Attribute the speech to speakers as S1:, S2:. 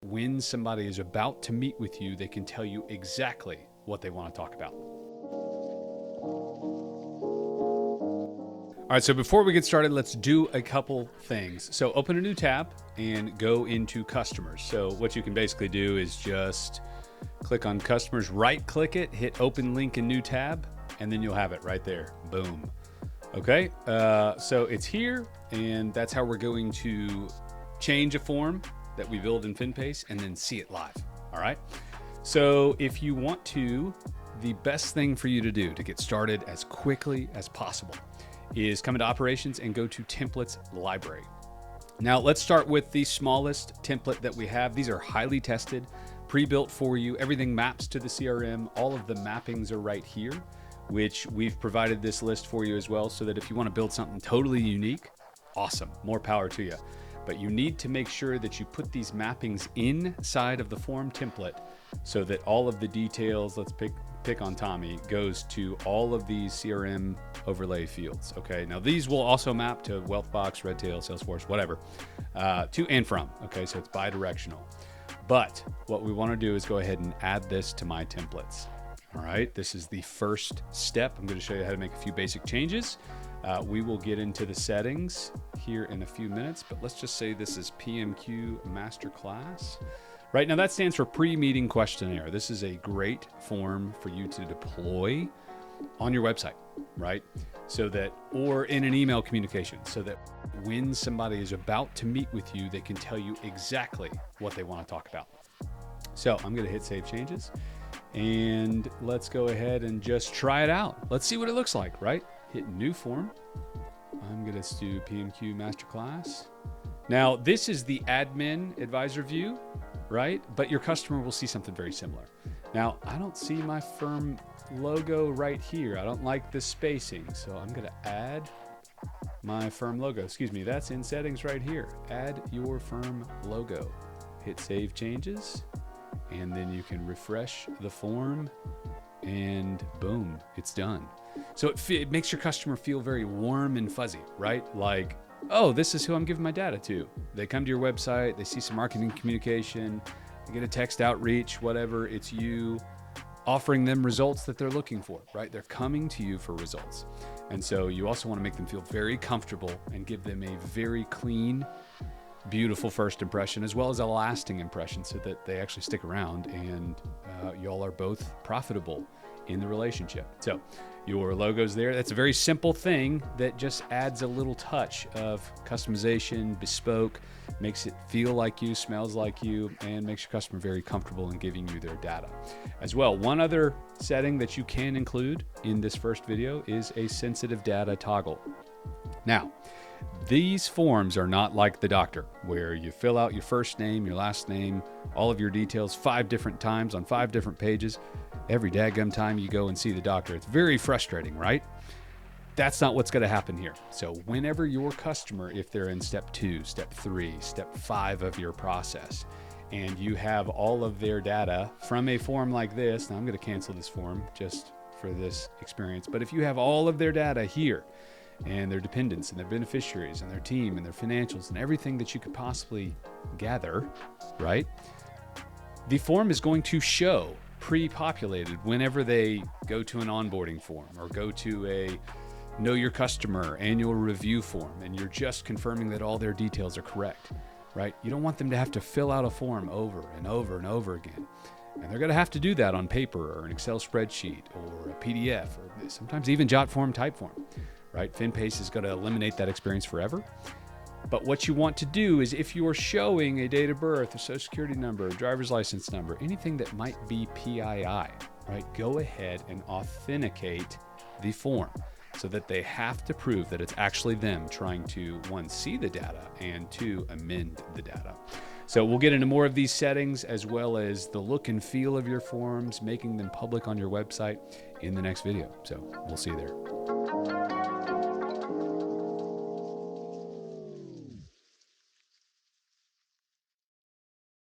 S1: When somebody is about to meet with you, they can tell you exactly what they want to talk about. All right, so before we get started, let's do a couple things. So open a new tab and go into customers. So what you can basically do is just click on customers, right click it, hit open link in new tab, and then you'll have it right there. Boom. Okay, so it's here, and that's how we're going to change a form that we build in Finpace and then see it live. All right. So if you want to, the best thing for you to do to get started as quickly as possible is come into operations and go to templates library. Now let's start with the smallest template that we have. These are highly tested, pre-built for you. Everything maps to the CRM. All of the mappings are right here, which we've provided this list for you as well, so that if you want to build something totally unique, awesome, more power to you. But you need to make sure that you put these mappings inside of the form template so that all of the details, let's pick on Tommy, goes to all of these CRM overlay fields. Okay, now these will also map to Wealthbox, Redtail, Salesforce, whatever, to and from. Okay, so it's bi-directional. But what we want to do is go ahead and add this to my templates. All right, this is the first step. I'm going to show you how to make a few basic changes. We will get into the settings here in a few minutes, but let's just say this is PMQ Masterclass. Right now that stands for pre-meeting questionnaire. This is a great form for you to deploy on your website, right? So that, or in an email communication, so that when somebody is about to meet with you, they can tell you exactly what they want to talk about. So I'm going to hit save changes and let's go ahead and just try it out. Let's see what it looks like, right? Hit new form. I'm going to do PMQ Masterclass. Now, this is the admin advisor view, right? But your customer will see something very similar. Now, I don't see my firm logo right here. I don't like the spacing, so I'm going to add my firm logo. Excuse me, that's in settings right here. Add your firm logo. Hit save changes, and then you can refresh the form, and boom, it's done. So it makes your customer feel very warm and fuzzy, right? Like, oh, this is who I'm giving my data to. They come to your website, they see some marketing communication, they get a text outreach, whatever, it's you offering them results that they're looking for, right? They're coming to you for results. And so you also want to make them feel very comfortable and give them a very clean, beautiful first impression, as well as a lasting impression, so that they actually stick around and y'all are both profitable in the relationship. So your logo's there. That's a very simple thing that just adds a little touch of customization, bespoke, makes it feel like you, smells like you, and makes your customer very comfortable in giving you their data. As well, one other setting that you can include in this first video is a sensitive data toggle. Now, these forms are not like the doctor, where you fill out your first name, your last name, all of your details 5 different times on 5 different pages. Every daggum time you go and see the doctor. It's very frustrating, right? That's not what's going to happen here. So whenever your customer, if they're in step 2, step 3, step 5 of your process, and you have all of their data from a form like this, now I'm going to cancel this form just for this experience, but if you have all of their data here, and their dependents and their beneficiaries and their team and their financials and everything that you could possibly gather, right? The form is going to show pre-populated whenever they go to an onboarding form or go to a know your customer annual review form, and you're just confirming that all their details are correct, right? You don't want them to have to fill out a form over and over and over again. And they're going to have to do that on paper or an Excel spreadsheet or a PDF or sometimes even jot form, type form. Right? Finpace is going to eliminate that experience forever. But what you want to do is, if you are showing a date of birth, a social security number, a driver's license number, anything that might be PII, right? Go ahead and authenticate the form so that they have to prove that it's actually them trying to, 1, see the data, and 2, amend the data. So we'll get into more of these settings, as well as the look and feel of your forms, making them public on your website in the next video. So we'll see you there.